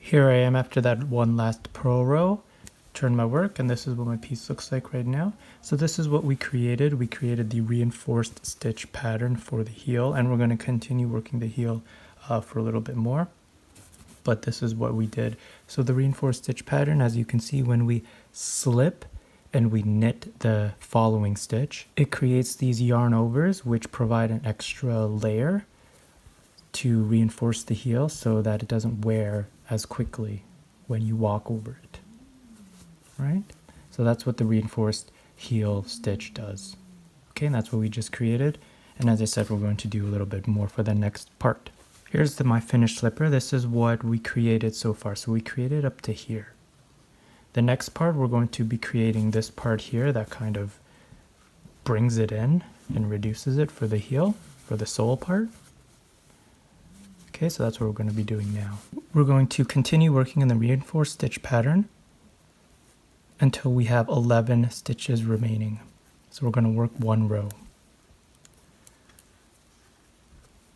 Here I am after that one last purl row. Turn my work, and this is what my piece looks like right now. So this is what we created. We created the reinforced stitch pattern for the heel, and we're going to continue working the heel for a little bit more. But this is what we did. So the reinforced stitch pattern, as you can see, when we slip and we knit the following stitch, it creates these yarn overs which provide an extra layer to reinforce the heel so that it doesn't wear as quickly when you walk over it. Right? So that's what the reinforced heel stitch does. Okay, and that's what we just created. And as I said, we're going to do a little bit more for the next part. Here's my finished slipper. This is what we created so far. So we created up to here. The next part, we're going to be creating this part here that kind of brings it in and reduces it for the heel, for the sole part. Okay, so that's what we're going to be doing now. We're going to continue working in the reinforced stitch pattern until we have 11 stitches remaining. So we're going to work one row.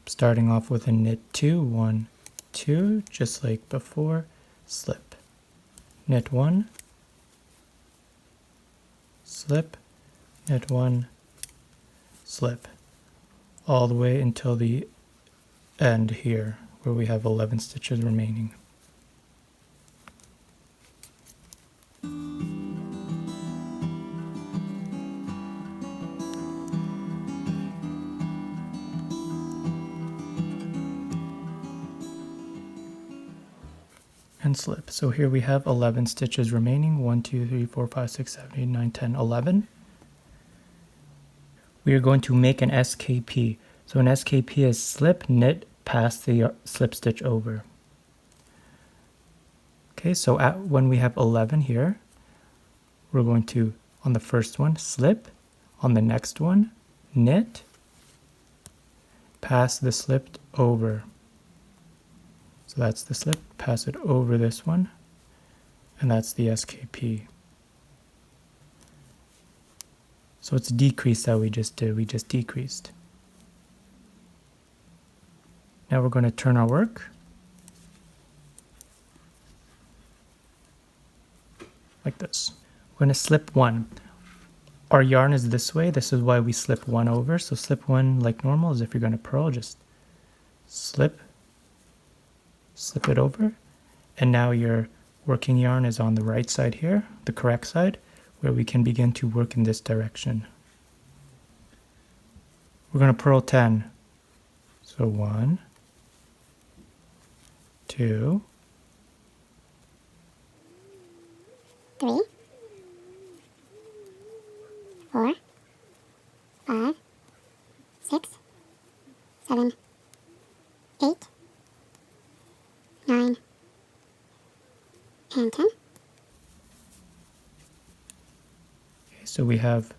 Starting off with a knit 2, 1, 2, just like before, slip. Knit 1, slip, knit 1, slip. All the way until the end here, where we have 11 stitches remaining. And slip. So here we have 11 stitches remaining. 1, 2, 3, 4, 5, 6, 7, 8, 9, 10, 11. We are going to make an SKP. So an SKP is slip, knit, pass the slip stitch over. Okay, so when we have 11 here, we're going to, on the first one, slip, on the next one, knit, pass the slipped over. So that's the slip, pass it over this one, and that's the SKP. So it's decrease that we just did, we just decreased. Now we're going to turn our work. Like this. We're going to slip 1. Our yarn is this way, this is why we slip 1 over. So slip 1 like normal, as if you're going to purl, just slip it over, and now your working yarn is on the right side here, the correct side, where we can begin to work in this direction. We're going to purl 10. So 1, 2, 3, 4, 5, 6, 7, 8, 9, and 10. Okay, so we have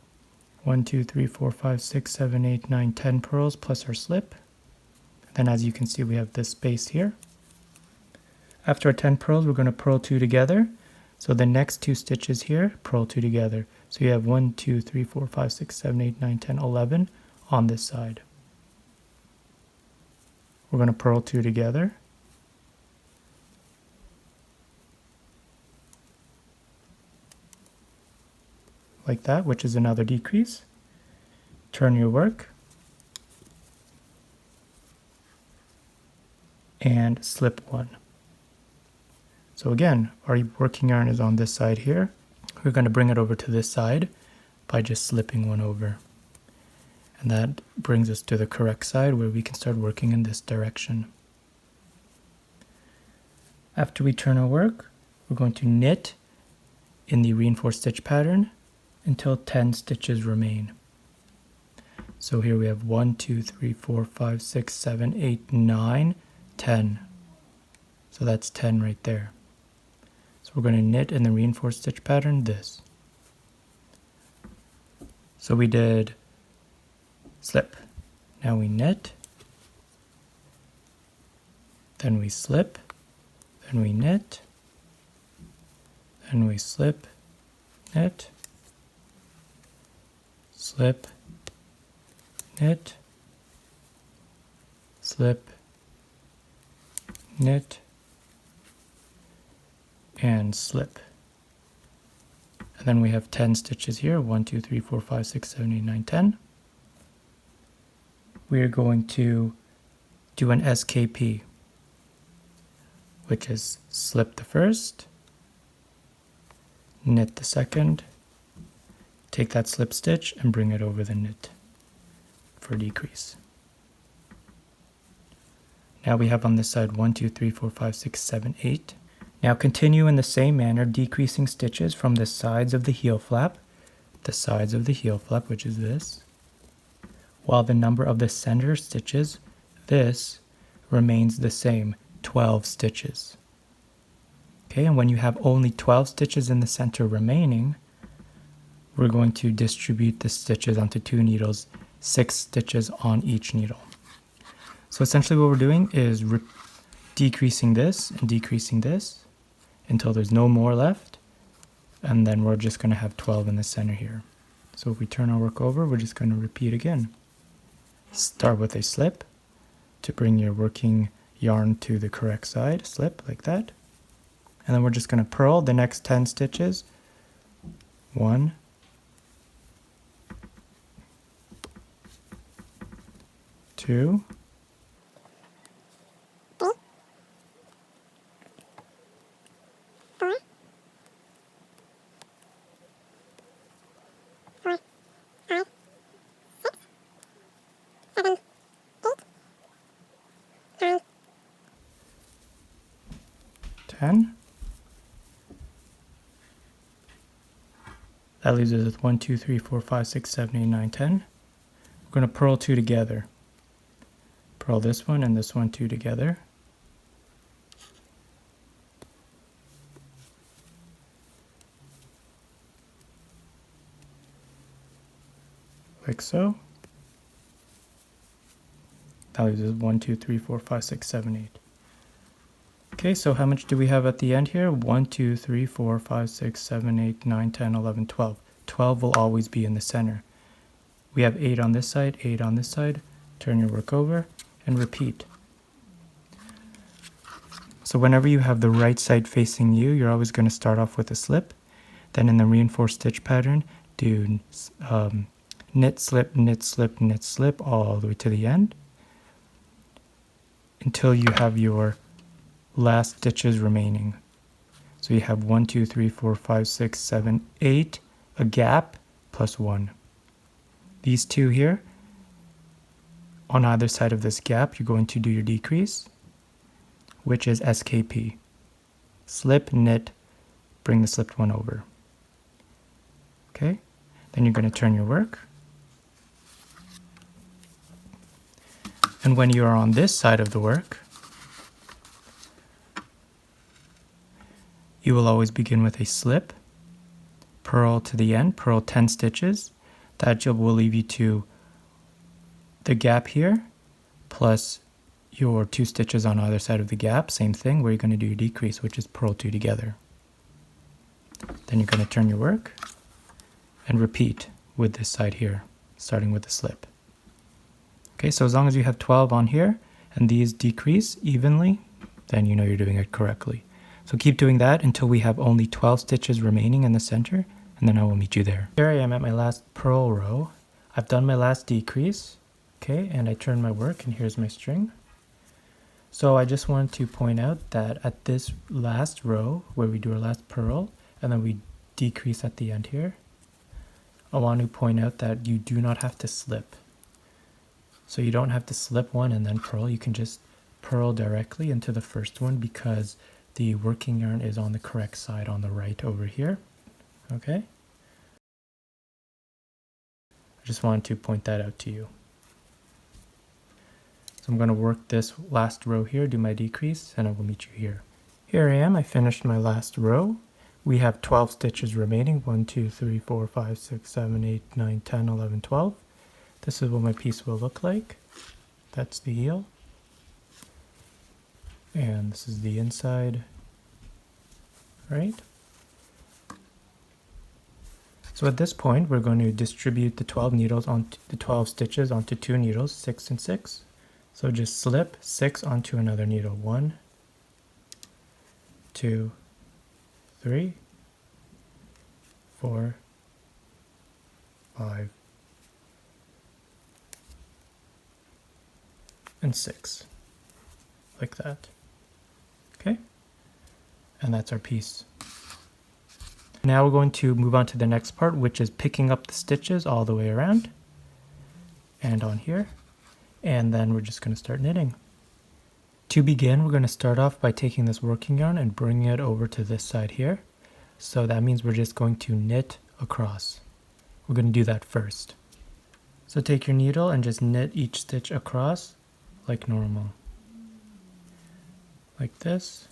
1, 2, 3, 4, 5, 6, 7, 8, 9, 10 purls plus our slip. Then as you can see, we have this space here. After our 10 purls, we're going to purl 2 together. So the next 2 stitches here, purl 2 together. So you have 1, 2, 3, 4, 5, 6, 7, 8, 9, 10, 11 on this side. We're going to purl 2 together. Like that, which is another decrease. Turn your work. And slip 1. So again, our working yarn is on this side here. We're going to bring it over to this side by just slipping 1 over. And that brings us to the correct side where we can start working in this direction. After we turn our work, we're going to knit in the reinforced stitch pattern until 10 stitches remain. So here we have 1, 2, 3, 4, 5, 6, 7, 8, 9, 10. So that's 10 right there. So we're going to knit in the reinforced stitch pattern this. So we did slip. Now we knit, then we slip, then we knit, then we slip, knit, slip, knit, slip, knit, and slip. And then we have 10 stitches here, 1, 2, 3, 4, 5, 6, 7, 8, 9, 10. We are going to do an SKP, which is slip the first, knit the second, take that slip stitch and bring it over the knit for decrease. Now we have on this side 1, 2, 3, 4, 5, 6, 7, 8. Now continue in the same manner, decreasing stitches from the sides of the heel flap, which is this, while the number of the center stitches, this, remains the same, 12 stitches. Okay, and when you have only 12 stitches in the center remaining, we're going to distribute the stitches onto 2 needles, 6 stitches on each needle. So essentially what we're doing is decreasing this and decreasing this until there's no more left, and then we're just going to have 12 in the center here. So if we turn our work over, we're just going to repeat again. Start with a slip to bring your working yarn to the correct side, slip like that, and then we're just going to purl the next 10 stitches. 1, 2, 10. That leaves us with 1, 2, 3, 4, 5, 6, 7, 8, 9, 10. We're going to purl 2 together. Purl this one and this one 2 together. Like so. That leaves us 1, 2, 3, 4, 5, 6, 7, 8. Okay, so how much do we have at the end here? 1, 2, 3, 4, 5, 6, 7, 8, 9, 10, 11, 12. 12 will always be in the center. We have 8 on this side, 8 on this side. Turn your work over and repeat. So whenever you have the right side facing you, you're always going to start off with a slip. Then in the reinforced stitch pattern, do knit, slip, knit, slip, knit, slip all the way to the end until you have your last stitches remaining. So you have 1, 2, 3, 4, 5, 6, 7, 8, a gap plus 1. These 2 here, on either side of this gap, you're going to do your decrease, which is SKP. Slip, knit, bring the slipped one over. Okay, then you're going to turn your work. And when you are on this side of the work, you will always begin with a slip, purl to the end, purl 10 stitches. That job will leave you to the gap here, plus your 2 stitches on either side of the gap, same thing, where you're going to do your decrease, which is purl 2 together. Then you're going to turn your work and repeat with this side here, starting with the slip. Okay, so as long as you have 12 on here and these decrease evenly, then you know you're doing it correctly. So keep doing that until we have only 12 stitches remaining in the center, and then I will meet you there. Here I am at my last purl row. I've done my last decrease, okay, and I turn my work, and here's my string. So I just wanted to point out that at this last row, where we do our last purl, and then we decrease at the end here, I want to point out that you do not have to slip. So you don't have to slip one and then purl. You can just purl directly into the first one because the working yarn is on the correct side on the right over here. Okay? I just wanted to point that out to you. So I'm going to work this last row here, do my decrease, and I will meet you here. Here I am, I finished my last row. We have 12 stitches remaining, 1, 2, 3, 4, 5, 6, 7, 8, 9, 10, 11, 12. This is what my piece will look like. That's the heel. And this is the inside, right? So at this point, we're going to distribute the 12 needles onto the 12 stitches onto 2 needles, 6 and 6. So just slip 6 onto another needle, 1, 2, 3, 4, 5, and 6, like that. Okay, and that's our piece. Now we're going to move on to the next part, which is picking up the stitches all the way around and on here, and then we're just going to start knitting. To begin, we're going to start off by taking this working yarn and bringing it over to this side here. So that means we're just going to knit across. We're going to do that first. So take your needle and just knit each stitch across like normal. Like this.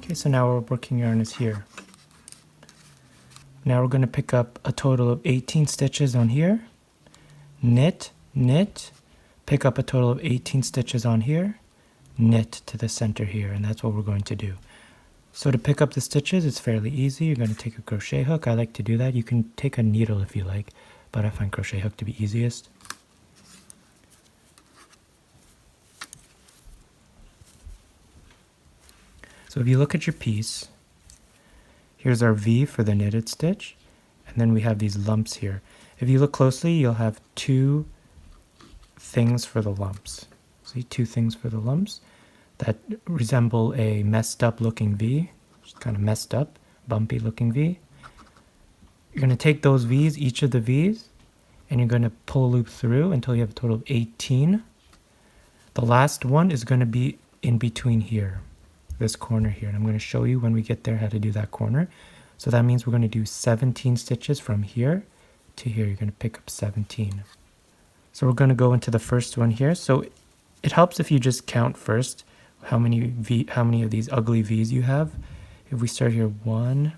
Okay, so now our working yarn is here. Now we're going to pick up a total of 18 stitches on here, knit, knit, pick up a total of 18 stitches on here, knit to the center here, and that's what we're going to do. So to pick up the stitches, it's fairly easy. You're going to take a crochet hook. I like to do that. You can take a needle if you like, but I find crochet hook to be easiest. So if you look at your piece, here's our V for the knitted stitch, and then we have these lumps here. If you look closely, you'll have two things for the lumps. See, two things for the lumps that resemble a messed up looking V, just kind of messed up, bumpy looking V. You're going to take those V's, each of the V's, and you're going to pull a loop through until you have a total of 18. The last one is going to be in between here. This corner here, and I'm going to show you when we get there how to do that corner. So that means we're going to do 17 stitches from here to here. You're going to pick up 17. So we're going to go into the first one here. So it helps if you just count first how many of these ugly V's you have. If we start here, 1,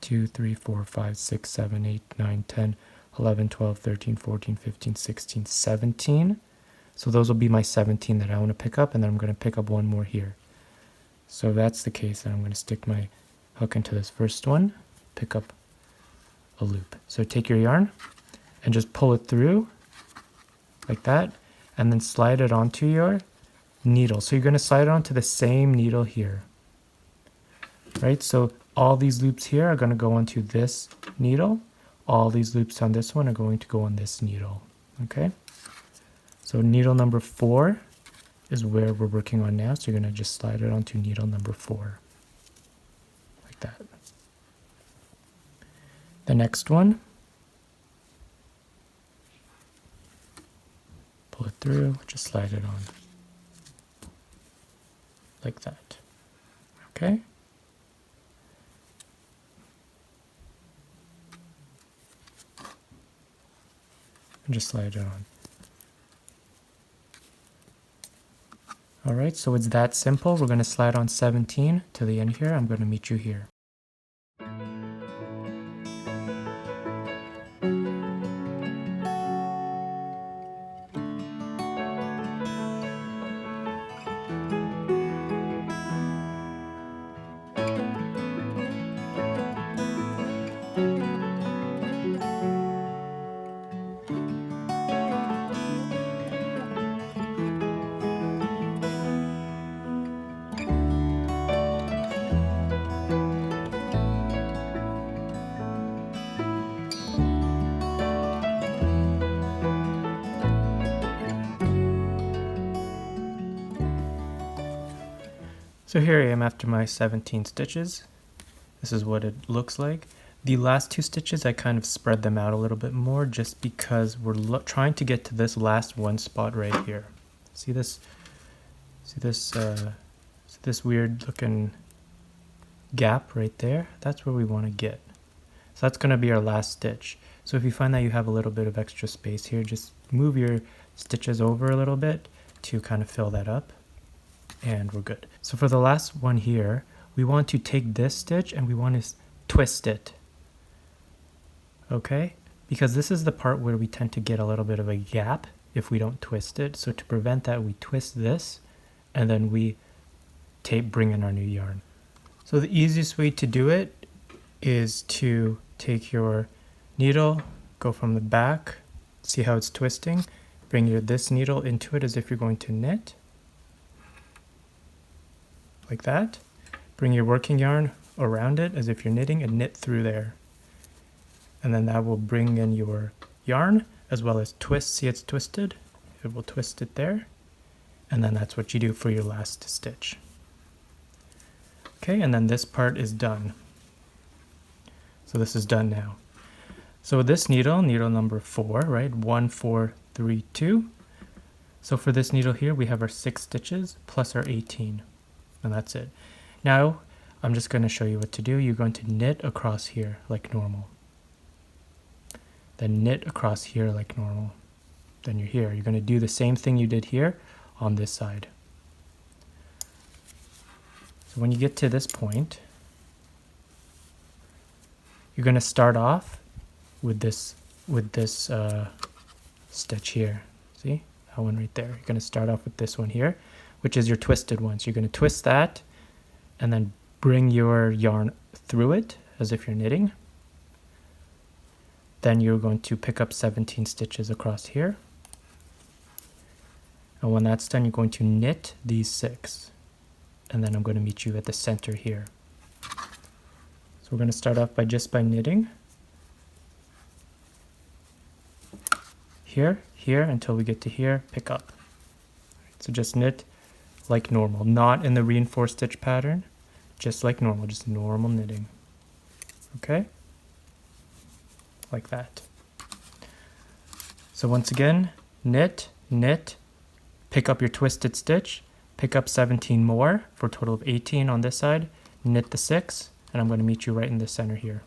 2, 3, 4, 5, 6, 7, 8, 9, 10, 11, 12, 13, 14, 15, 16, 17. So those will be my 17 that I want to pick up, and then I'm going to pick up one more here. So if that's the case, then I'm going to stick my hook into this first one, pick up a loop. So take your yarn and just pull it through like that, and then slide it onto your needle. So you're going to slide it onto the same needle here, right? So all these loops here are going to go onto this needle. All these loops on this one are going to go on this needle, okay? So needle number 4 is where we're working on now. So you're going to just slide it onto needle number 4, like that. The next one, pull it through, just slide it on, like that, okay? And just slide it on. All right, so it's that simple. We're going to slide on 17 to the end here. I'm going to meet you here. So here I am after my 17 stitches. This is what it looks like. The last 2 stitches, I kind of spread them out a little bit more just because we're trying to get to this last one spot right here. See this? See this weird looking gap right there? That's where we want to get. So that's going to be our last stitch. So if you find that you have a little bit of extra space here, just move your stitches over a little bit to kind of fill that up, and we're good. So for the last one here, we want to take this stitch and we want to twist it. Okay? Because this is the part where we tend to get a little bit of a gap if we don't twist it. So to prevent that, we twist this and then we bring in our new yarn. So the easiest way to do it is to take your needle, go from the back, see how it's twisting, bring this needle into it as if you're going to knit, like that. Bring your working yarn around it as if you're knitting and knit through there. And then that will bring in your yarn as well as twist. See, it's twisted. It will twist it there. And then that's what you do for your last stitch. Okay, and then this part is done. So this is done now. So with this needle number 4, right? 1, 4, 3, 2. So for this needle here, we have our 6 stitches plus our 18. And that's it. Now, I'm just going to show you what to do. You're going to knit across here like normal. Then knit across here like normal. Then you're here. You're going to do the same thing you did here on this side. So when you get to this point, you're going to start off with this stitch here. See? That one right there. You're going to start off with this one here, which is your twisted one. So you're going to twist that and then bring your yarn through it as if you're knitting. Then you're going to pick up 17 stitches across here. And when that's done, you're going to knit these 6. And then I'm going to meet you at the center here. So we're going to start off by knitting. Here, here, until we get to here, pick up. So just knit like normal, not in the reinforced stitch pattern, just like normal, just normal knitting. Okay? Like that. So once again, knit, knit, pick up your twisted stitch, pick up 17 more for a total of 18 on this side, knit the 6, and I'm going to meet you right in the center here.